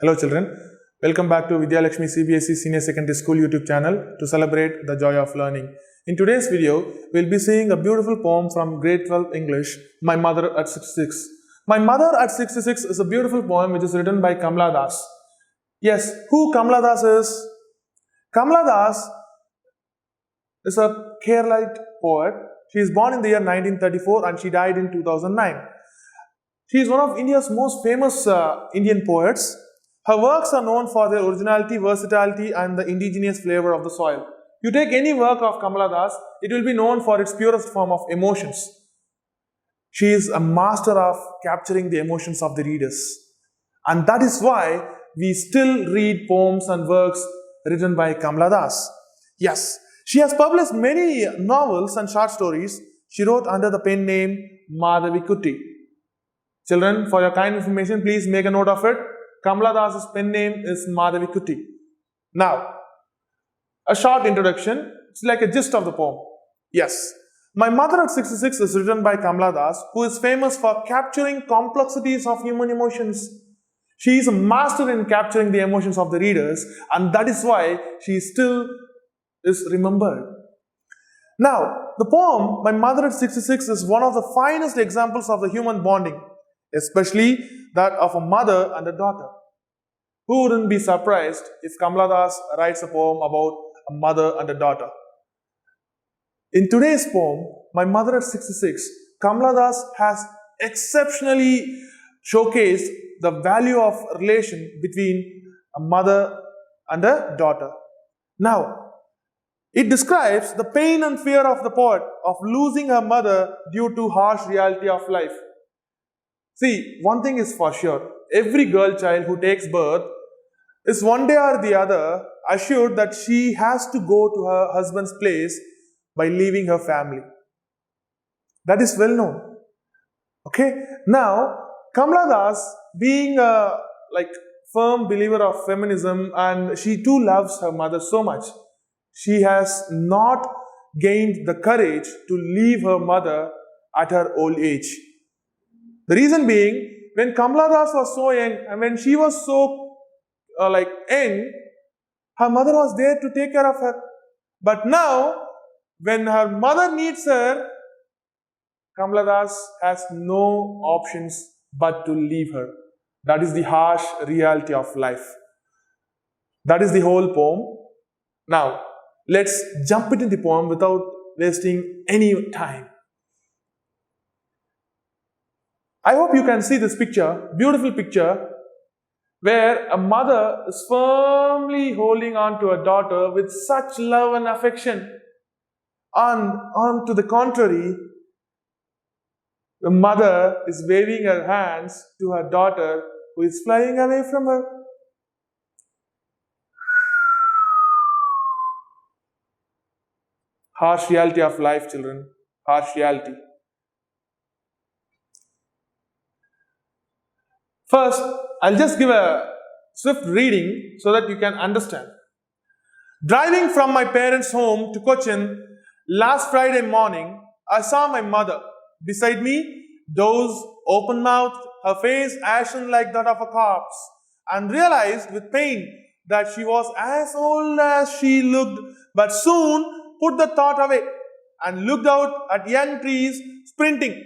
Hello children, welcome back to Vidhyalakshmi CBSE Senior Secondary School YouTube channel to celebrate the joy of learning. In today's video, we'll be seeing a beautiful poem from grade 12 English, My Mother at 66. My Mother at 66 is a beautiful poem which is written by Kamala Das. Yes, who Kamala Das is? Kamala Das is a Keralite poet. She is born in the year 1934 and she died in 2009. She is one of India's most famous Indian poets. Her works are known for their originality, versatility and the indigenous flavor of the soil. You take any work of Kamala Das, it will be known for its purest form of emotions. She is a master of capturing the emotions of the readers. And that is why we still read poems and works written by Kamala Das. Yes, she has published many novels and short stories. She wrote under the pen name Madhavi Kutty. Children, for your kind information, please make a note of it. Kamala Das's pen name is Madhavi Kutty. Now, a short introduction. It's like a gist of the poem. Yes, My Mother at 66 is written by Kamala Das, who is famous for capturing complexities of human emotions. She is a master in capturing the emotions of the readers, and that is why she still is remembered. Now, the poem My Mother at 66 is one of the finest examples of the human bonding, especially that of a mother and a daughter. Who wouldn't be surprised if Kamala Das writes a poem about a mother and a daughter? In today's poem, My Mother at 66, Kamala Das has exceptionally showcased the value of relation between a mother and a daughter. Now, it describes the pain and fear of the poet of losing her mother due to harsh reality of life. See, one thing is for sure, every girl child who takes birth is one day or the other assured that she has to go to her husband's place by leaving her family. That is well known. Okay, now Kamala Das, being a firm believer of feminism, and she too loves her mother so much, she has not gained the courage to leave her mother at her old age. The reason being, when Kamala Das was so young and when she was so young, her mother was there to take care of her. But now, when her mother needs her, Kamala Das has no options but to leave her. That is the harsh reality of life. That is the whole poem. Now, let's jump into the poem without wasting any time. I hope you can see this picture, beautiful picture, where a mother is firmly holding on to her daughter with such love and affection. And on to the contrary, the mother is waving her hands to her daughter who is flying away from her. Harsh reality of life, children. Harsh reality. First, I'll just give a swift reading so that you can understand. Driving from my parents' home to Cochin last Friday morning, I saw my mother beside me, dozed, open-mouthed, her face ashen like that of a corpse, and realized with pain that she was as old as she looked, but soon put the thought away and looked out at young trees sprinting,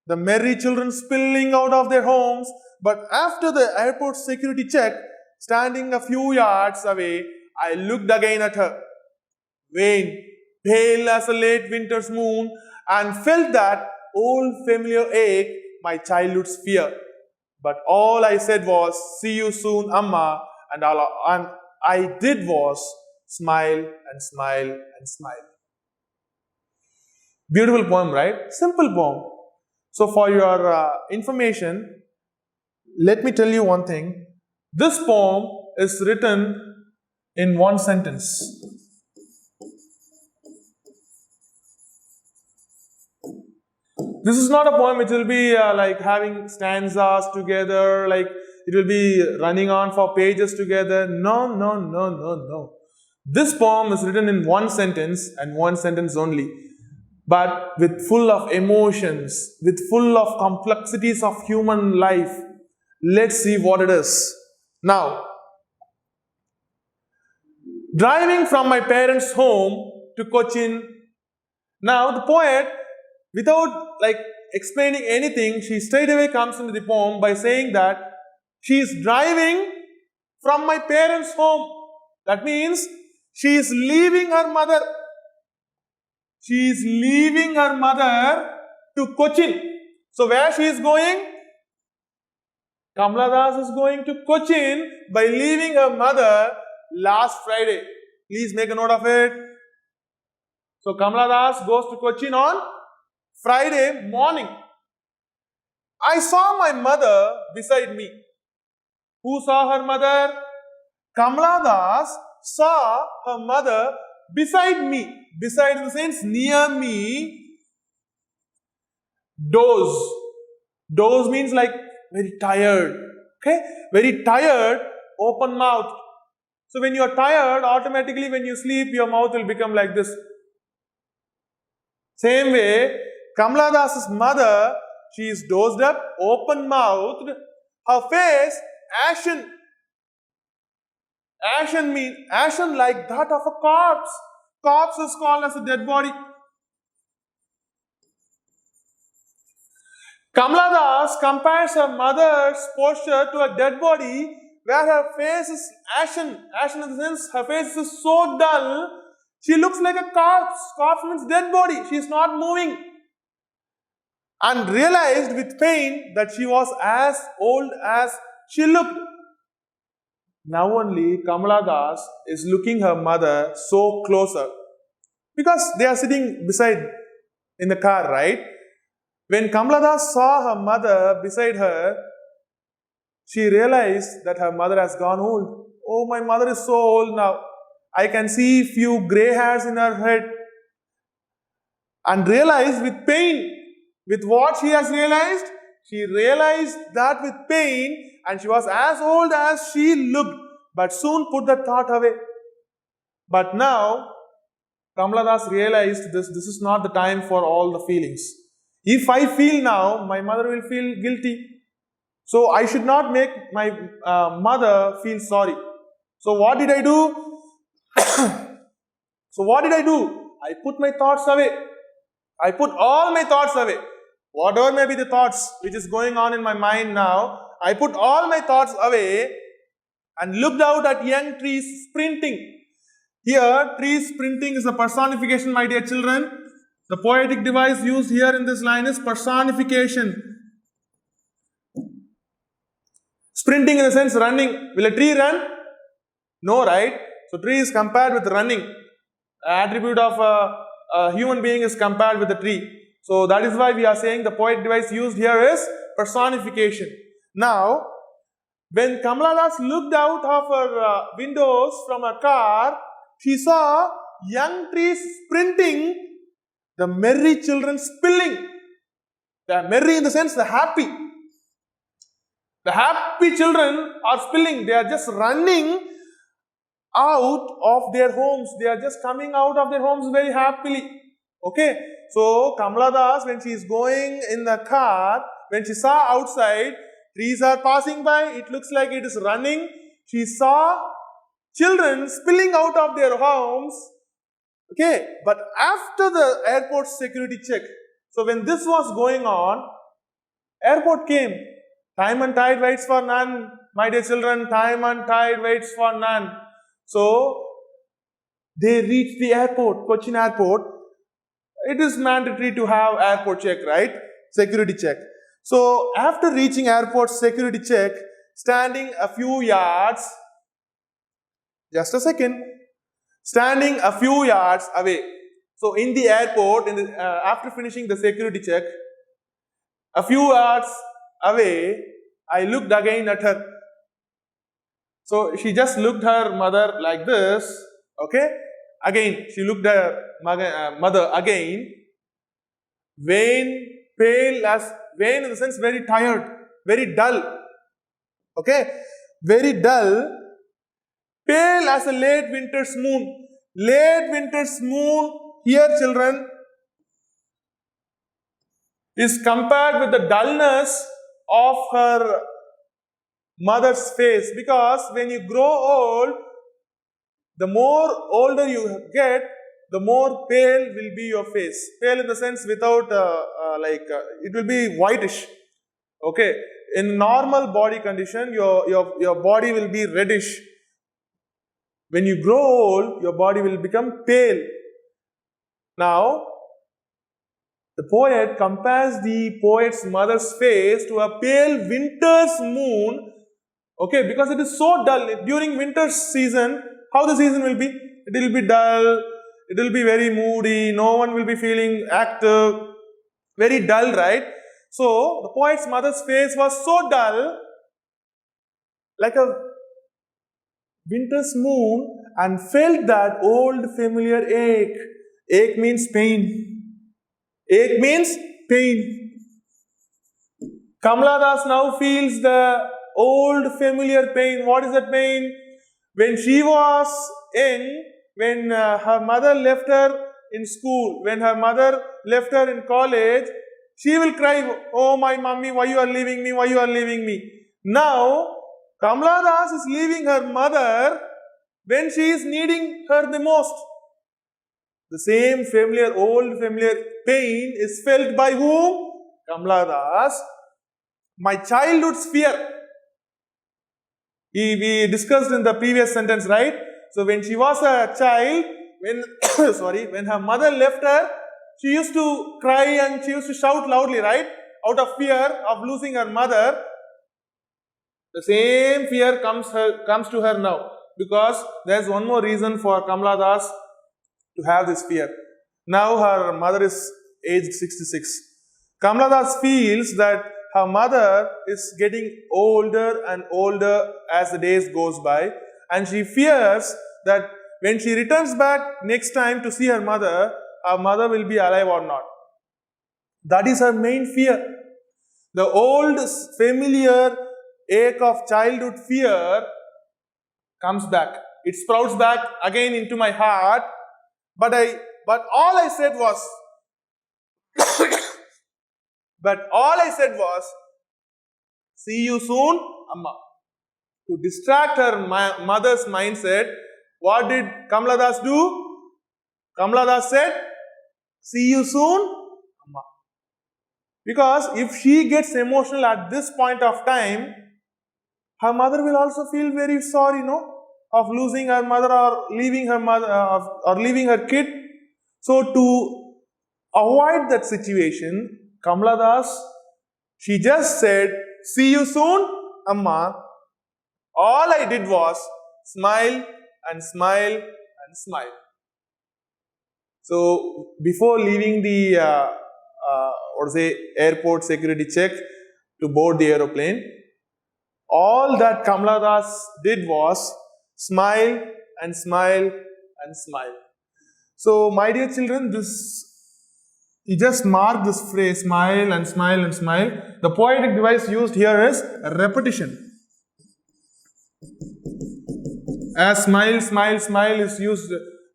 the merry children spilling out of their homes. But after the airport security check, standing a few yards away, I looked again at her, vain, pale as a late winter's moon, and felt that old familiar ache, my childhood's fear. But all I said was, "See you soon, Amma," and all I did was smile and smile and smile. Beautiful poem, right? Simple poem. So for your information, let me tell you one thing. This poem is written in one sentence. This is not a poem which will be having stanzas together, it will be running on for pages together. No. This poem is written in one sentence and one sentence only, but with full of emotions, with full of complexities of human life. Let's see what it is. Now, driving from my parents' home to Cochin. Now, the poet, without explaining anything, she straight away comes into the poem by saying that she is driving from my parents' home. That means she is leaving her mother. She is leaving her mother to Cochin. So where she is going? Kamala Das is going to Cochin by leaving her mother last Friday. Please make a note of it. So Kamala Das goes to Cochin on Friday morning. I saw my mother beside me. Who saw her mother? Kamala Das saw her mother beside me. Beside in the sense near me. Doze. Doze means like very tired. Okay? Very tired, open mouth. So when you are tired, automatically when you sleep, your mouth will become like this. Same way, Kamala Das's mother, she is dozed up, open mouthed, her face ashen. Ashen like that of a corpse. Corpse is called as a dead body. Kamala Das compares her mother's posture to a dead body where her face is ashen. Ashen in the sense her face is so dull, she looks like a corpse. Corpse means dead body. She is not moving. And realized with pain that she was as old as she looked. Now only Kamala Das is looking her mother so closer. Because they are sitting beside in the car, right? When Kamala Das saw her mother beside her, she realized that her mother has gone old. Oh, my mother is so old now. I can see few grey hairs in her head. And realized with pain. With what she has realized? She realized that with pain and she was as old as she looked. But soon put that thought away. But now, Kamala Das realized this is not the time for all the feelings. If I feel now, my mother will feel guilty. So I should not make my mother feel sorry. So what did I do? I put my thoughts away. I put all my thoughts away. Whatever may be the thoughts which is going on in my mind now, I put all my thoughts away and looked out at young trees sprinting. Here, trees sprinting is a personification, my dear children. The poetic device used here in this line is personification. Sprinting in the sense running. Will a tree run? No, right? So tree is compared with running. Attribute of a human being is compared with the tree. So that is why we are saying the poetic device used here is personification. Now, when Kamala Das looked out of her windows from her car, she saw young trees sprinting, the merry children spilling. They are merry in the sense the happy. The happy children are spilling. They are just running out of their homes. They are just coming out of their homes very happily. Okay. So Kamala Das, when she is going in the car, when she saw outside, trees are passing by. It looks like it is running. She saw children spilling out of their homes. Okay. But after the airport security check, so when this was going on, airport came. Time and tide waits for none. My dear children, time and tide waits for none. So, they reached the airport, Cochin airport. It is mandatory to have airport check, right? Security check. So, after reaching airport security check, standing a few yards, just a second, standing a few yards away. So, in the airport, after finishing the security check, a few yards away, I looked again at her. So she just looked her mother like this. Okay. Again, she looked her mother again. Vain, pale as vain in the sense very tired, very dull. Okay. Very dull. Pale as a late winter's moon. Late winter's moon, here children, is compared with the dullness of her mother's face, because when you grow old, the more older you get, the more pale will be your face. Pale in the sense without it will be whitish. Okay, in normal body condition, your body will be reddish. When you grow old, your body will become pale. Now, the poet compares the poet's mother's face to a pale winter's moon. Okay, because it is so dull. During winter season, how the season will be? It will be dull. It will be very moody. No one will be feeling active. Very dull, right? So, the poet's mother's face was so dull, like a winter's moon, and felt that old familiar ache. Ache means pain. Ache means pain. Kamala Das now feels the old familiar pain. What is that pain? When she was young, when her mother left her in school, when her mother left her in college, she will cry, "Oh my mummy, why you are leaving me? Why you are leaving me?" Now, Kamala Das is leaving her mother when she is needing her the most. The same familiar, old familiar pain is felt by whom? Kamala Das. My childhood's fear. We discussed in the previous sentence, right? So when she was a child, when her mother left her, she used to cry and she used to shout loudly, right? Out of fear of losing her mother. The same fear comes to her now, because there is one more reason for Kamala Das to have this fear. Now her mother is aged 66. Kamala Das feels that her mother is getting older and older as the days goes by, and she fears that when she returns back next time to see her mother will be alive or not. That is her main fear. The old familiar ache of childhood fear comes back. It sprouts back again into my heart. But all I said was, see you soon, Amma. To distract her mother's mindset, what did Kamala Das do? Kamala Das said, see you soon, Amma. Because if she gets emotional at this point of time, her mother will also feel very sorry, of losing her mother or leaving her mother or leaving her kid. So to avoid that situation, Kamala Das, she just said, see you soon, Amma. All I did was smile and smile and smile. So before leaving the airport security check to board the aeroplane, all that Kamala Das did was smile and smile and smile. So my dear children, you just mark this phrase, smile and smile and smile. The poetic device used here is repetition. As smile, smile, smile is used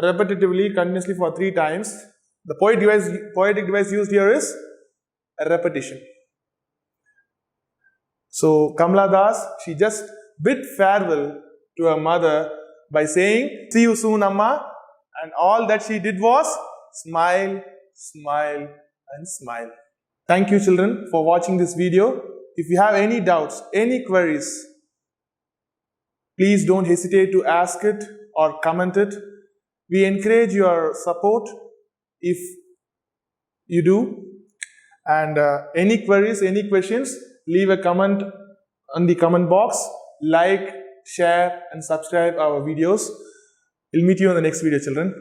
repetitively, continuously for 3 times. The poetic device used here is repetition. So Kamala Das, she just bid farewell to her mother by saying, see you soon, Amma. And all that she did was smile, smile and smile. Thank you children for watching this video. If you have any doubts, any queries, please don't hesitate to ask it or comment it. We encourage your support if you do. And any queries, any questions, leave a comment on the comment box. Like, share and subscribe our videos. We'll meet you in the next video, children.